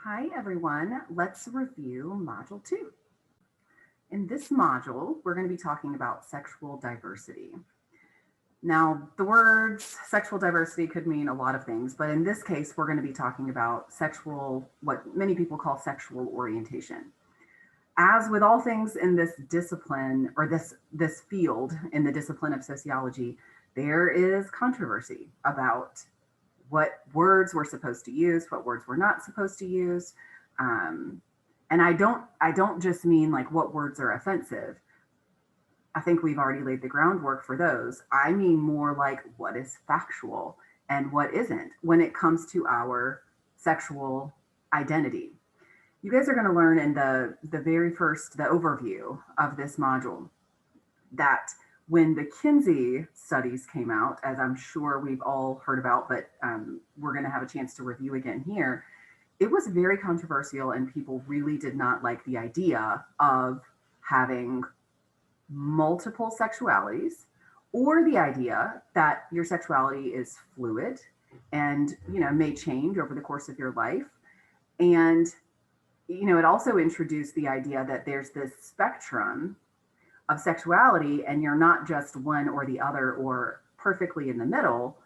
Hi everyone, let's review Module 2. In this module, we're going to be talking about sexual diversity. Now, the words sexual diversity could mean a lot of things, but in this case, we're going to be talking about what many people call sexual orientation. As with all things in this discipline or this field in the discipline of sociology, there is controversy about what words we're supposed to use, what words we're not supposed to use. And I don't just mean like what words are offensive. I think we've already laid the groundwork for those. I mean more like what is factual and what isn't when it comes to our sexual identity. You guys are going to learn in the overview of this module that when the Kinsey studies came out, as I'm sure we've all heard about, but we're going to have a chance to review again here, it was very controversial and people really did not like the idea of having multiple sexualities or the idea that your sexuality is fluid and may change over the course of your life. And it also introduced the idea that there's this spectrum of sexuality and you're not just one or the other or perfectly in the middle.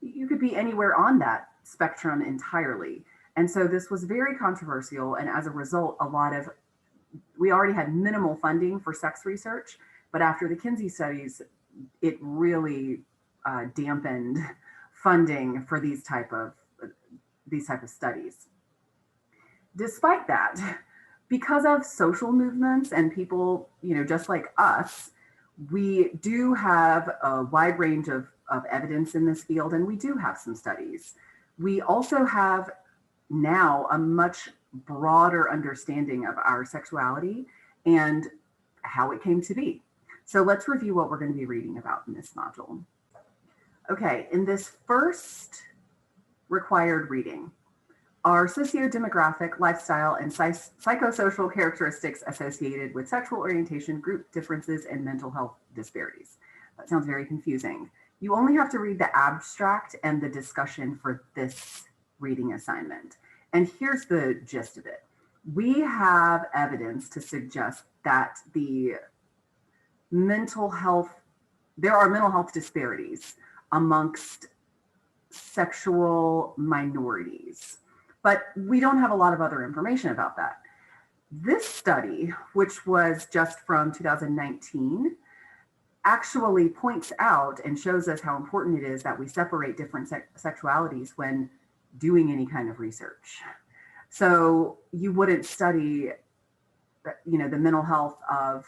You could be anywhere on that spectrum entirely. And so this was very controversial. And as a result, we already had minimal funding for sex research, but after the Kinsey studies, it really dampened funding for these type of studies. Despite that, because of social movements and people, just like us, we do have a wide range of evidence in this field, and we do have some studies. We also have now a much broader understanding of our sexuality and how it came to be. So let's review what we're going to be reading about in this module. Okay, in this first required reading, are socio-demographic, lifestyle, and psychosocial characteristics associated with sexual orientation, group differences, and mental health disparities. That sounds very confusing. You only have to read the abstract and the discussion for this reading assignment. And here's the gist of it. We have evidence to suggest that there are mental health disparities amongst sexual minorities. But we don't have a lot of other information about that. This study, which was just from 2019, actually points out and shows us how important it is that we separate different sexualities when doing any kind of research. So you wouldn't study, the mental health of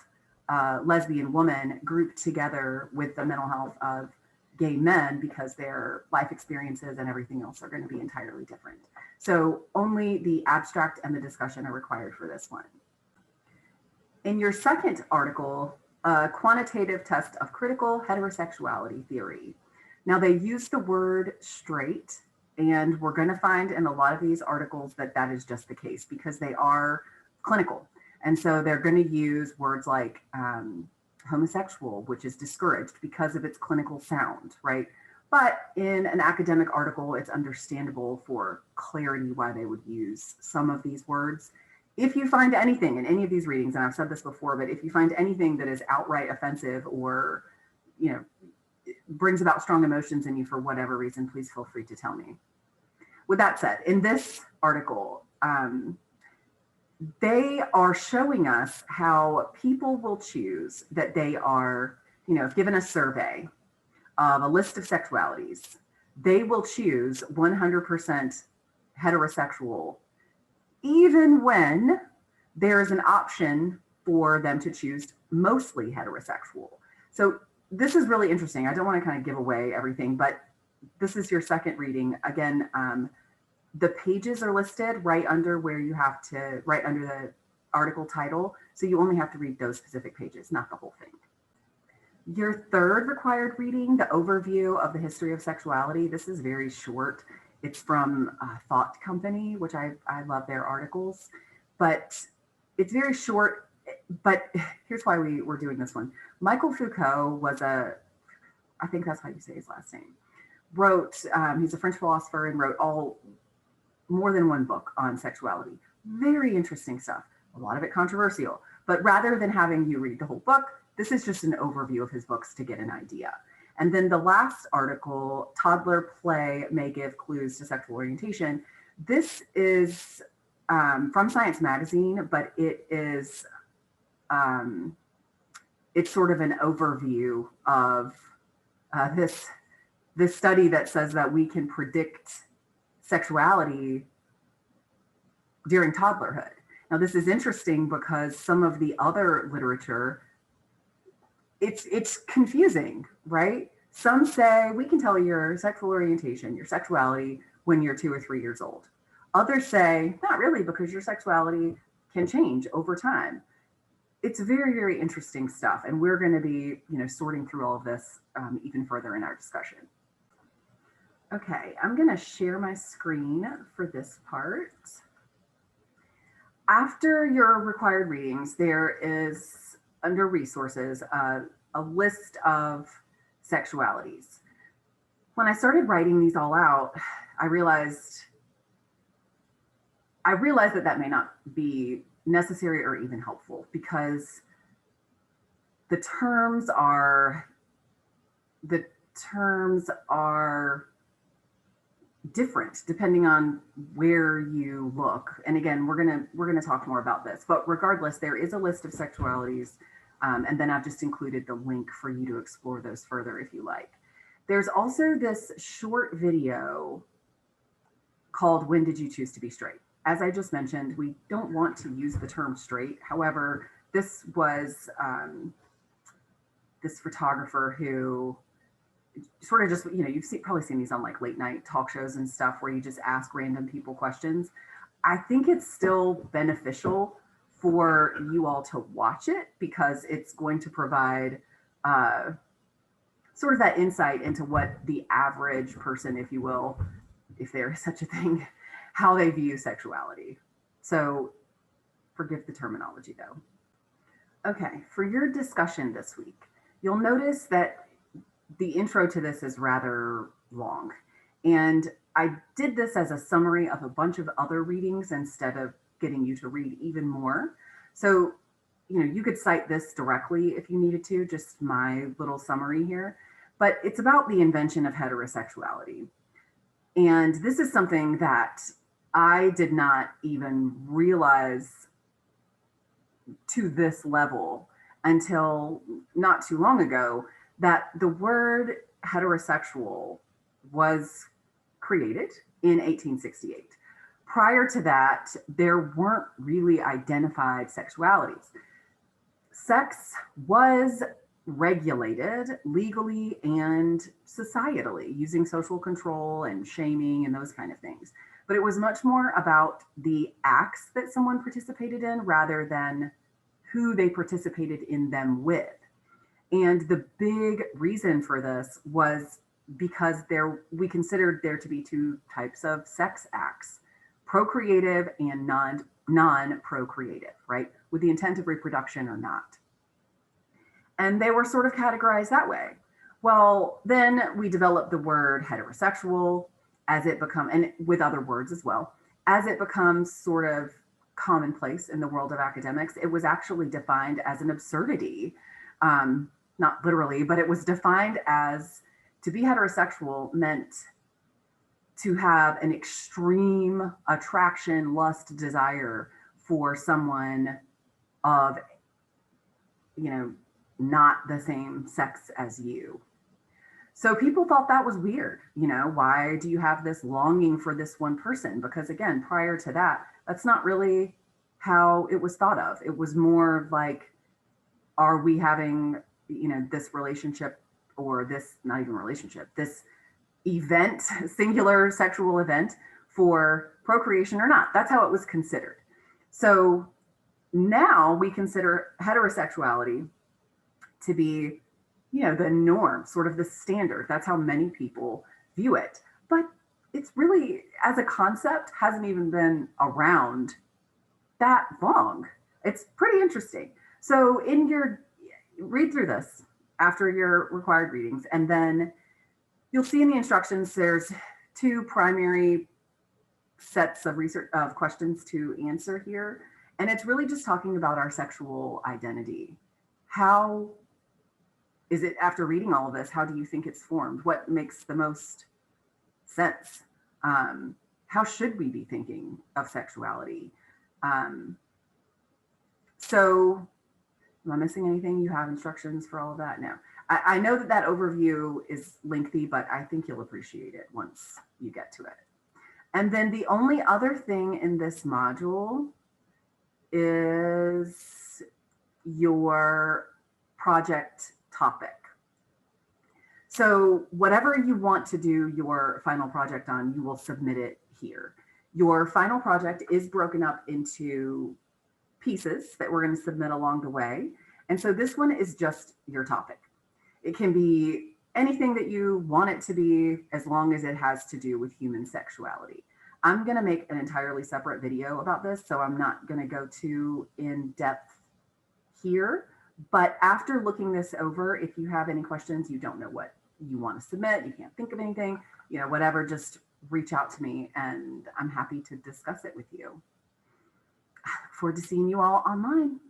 a lesbian woman grouped together with the mental health of gay men because their life experiences and everything else are going to be entirely different. So only the abstract and the discussion are required for this one. In your second article, a quantitative test of critical heterosexuality theory. Now they use the word straight, and we're going to find in a lot of these articles that is just the case because they are clinical. And so they're going to use words like homosexual, which is discouraged because of its clinical sound, right? But in an academic article, it's understandable for clarity why they would use some of these words. If you find anything in any of these readings, and I've said this before, but if you find anything that is outright offensive or, brings about strong emotions in you for whatever reason, please feel free to tell me. With that said, in this article, they are showing us how people will choose that they are, if given a survey of a list of sexualities, they will choose 100% heterosexual, even when there is an option for them to choose mostly heterosexual. So this is really interesting. I don't want to kind of give away everything, but this is your second reading. Again, the pages are listed right under the article title. So you only have to read those specific pages, not the whole thing. Your third required reading, the overview of the history of sexuality. This is very short. It's from Thought Company, which I love their articles, but it's very short. But here's why we were doing this one. Michael Foucault I think that's how you say his last name, he's a French philosopher and wrote more than one book on sexuality. Very interesting stuff, a lot of it controversial. But rather than having you read the whole book, this is just an overview of his books to get an idea. And then the last article, Toddler Play May Give Clues to Sexual Orientation. This is from Science Magazine, but it is, it's sort of an overview of this study that says that we can predict sexuality during toddlerhood. Now, this is interesting because some of the other literature, it's confusing, right? Some say we can tell your sexual orientation, your sexuality when you're 2 or 3 years old. Others say not really, because your sexuality can change over time. It's very, very interesting stuff, and we're going to be, sorting through all of this even further in our discussion. Okay, I'm going to share my screen for this part. After your required readings, there is, under resources, a list of sexualities. When I started writing these all out, I realized that may not be necessary or even helpful, because the terms are different depending on where you look. And again, we're gonna talk more about this, but regardless, there is a list of sexualities, and then I've just included the link for you to explore those further if you like. There's also this short video called "When Did You Choose to Be Straight?" As I just mentioned, we don't want to use the term straight. However, this was this photographer who sort of just, you've probably seen these on like late night talk shows and stuff where you just ask random people questions. I think it's still beneficial for you all to watch it, because it's going to provide sort of that insight into what the average person, if you will, if there is such a thing, how they view sexuality. So forgive the terminology though. Okay, for your discussion this week, you'll notice that the intro to this is rather long. And I did this as a summary of a bunch of other readings instead of getting you to read even more. So, you could cite this directly if you needed to, just my little summary here. But it's about the invention of heterosexuality. And this is something that I did not even realize to this level until not too long ago, that the word heterosexual was created in 1868. Prior to that, there weren't really identified sexualities. Sex was regulated legally and societally using social control and shaming and those kind of things. But it was much more about the acts that someone participated in rather than who they participated in them with. And the big reason for this was because we considered there to be two types of sex acts, procreative and non-procreative, right? With the intent of reproduction or not. And they were sort of categorized that way. Well, then we developed the word heterosexual and with other words as well, as it becomes sort of commonplace in the world of academics. It was actually defined as an absurdity. Not literally, but it was defined as to be heterosexual meant to have an extreme attraction, lust, desire for someone of, not the same sex as you. So people thought that was weird. Why do you have this longing for this one person? Because again, prior to that, that's not really how it was thought of. It was more like, are we having this relationship, or this, not even relationship, this event, singular sexual event for procreation or not? That's how it was considered. So now we consider heterosexuality to be, the norm, sort of the standard. That's how many people view it. But it's really, as a concept, hasn't even been around that long. It's pretty interesting. So read through this after your required readings, and then you'll see in the instructions there's two primary sets of research of questions to answer here. And it's really just talking about our sexual identity. How is it, after reading all of this, how do you think it's formed? What makes the most sense? How should we be thinking of sexuality? So am I missing anything? You have instructions for all of that? No. I know that overview is lengthy, but I think you'll appreciate it once you get to it. And then the only other thing in this module is your project topic. So whatever you want to do your final project on, you will submit it here. Your final project is broken up into pieces that we're going to submit along the way. And so this one is just your topic. It can be anything that you want it to be, as long as it has to do with human sexuality. I'm going to make an entirely separate video about this, so I'm not going to go too in depth here. But after looking this over, if you have any questions, you don't know what you want to submit, you can't think of anything, you know, whatever, just reach out to me and I'm happy to discuss it with you. I look forward to seeing you all online.